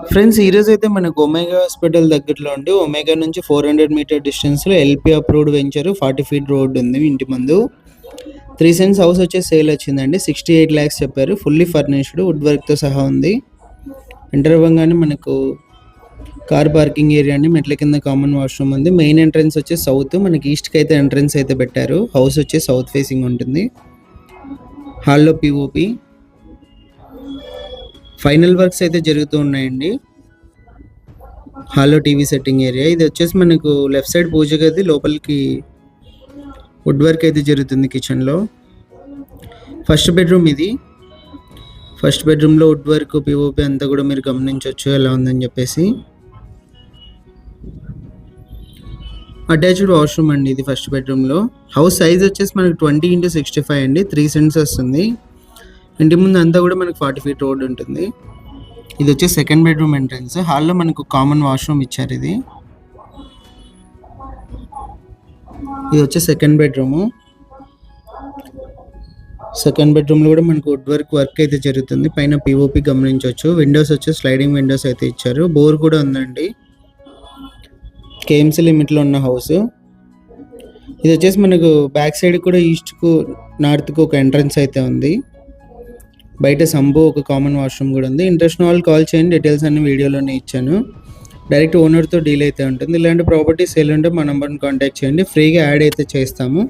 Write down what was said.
Friends ఈరోజు అయితే మనకు ఒమేగా హాస్పిటల్ దగ్గరలో ఉండి ఒమేగా నుంచి 400 మీటర్ డిస్టెన్స్లో LP approved venture 40 feet road ఉంది ఇంటి ముందు. 3 సెంట్స్ హౌస్ వచ్చే సేల్ వచ్చిందండి. 68 lakhs చెప్పారు. ఫుల్లీ ఫర్నిష్డ్ వుడ్ వర్క్తో సహా ఉంది. ఎంటర్ అవ్వగానే మనకు కార్ పార్కింగ్ ఏరియా అండి. మెట్ల కింద కామన్ వాష్రూమ్ ఉంది. మెయిన్ ఎంట్రన్స్ వచ్చి సౌత్, మనకి ఈస్ట్కి అయితే ఎంట్రన్స్ అయితే పెట్టారు. హౌస్ వచ్చి సౌత్ ఫేసింగ్ ఉంటుంది. హాల్లో పిఓపి. ఫైనల్ వర్క్స్ అయితే జరుగుతూ ఉన్నాయండి. హాల్లో టీవీ సెట్టింగ్ ఏరియా. ఇది వచ్చేసి మనకు లెఫ్ట్ సైడ్ పూజ గది, లోపలికి వుడ్ వర్క్ అయితే జరుగుతుంది కిచెన్లో. ఫస్ట్ బెడ్రూమ్ ఇది. ఫస్ట్ బెడ్రూమ్లో వుడ్ వర్క్, పిఓపి అంతా కూడా మీరు గమనించవచ్చు ఎలా ఉందని చెప్పేసి. అటాచ్డ్ వాష్రూమ్ అండి ఇది ఫస్ట్ బెడ్రూమ్లో. హౌస్ సైజ్ వచ్చేసి మనకు 20x65 అండి. 3 సెంట్స్ వస్తుంది. ఇంటి ముందు అంతా కూడా మనకు 40 ఫీట్ రోడ్ ఉంటుంది. ఇది వచ్చి సెకండ్ బెడ్రూమ్ ఎంట్రన్స్. హాల్లో మనకు కామన్ వాష్రూమ్ ఇచ్చారు. ఇది వచ్చి సెకండ్ బెడ్రూము. సెకండ్ బెడ్రూమ్లో కూడా మనకు వుడ్ వర్క్ అయితే జరుగుతుంది. పైన పిఓపి గమనించవచ్చు. విండోస్ వచ్చి స్లైడింగ్ విండోస్ అయితే ఇచ్చారు. బోర్ కూడా ఉందండి. కేఎంసీ లిమిట్లో ఉన్న హౌస్ ఇది. వచ్చేసి మనకు బ్యాక్ సైడ్ కూడా ఈస్ట్కు నార్త్కు ఒక ఎంట్రన్స్ అయితే ఉంది. బయట సంబు ఒక కామన్ వాష్రూమ్ కూడా ఉంది. ఇంట్రెస్ట్ ఉన్న వాళ్ళు కాల్ చేయండి. డీటెయిల్స్ అన్ని వీడియోలోనే ఇచ్చాను. డైరెక్ట్ ఓనర్తో డీల్ అయితే ఉంటుంది. ఇలాంటి ప్రాపర్టీ సేల్ ఉంటే మా నెంబర్ని కాంటాక్ట్ చేయండి. ఫ్రీగా యాడ్ అయితే చేస్తాము.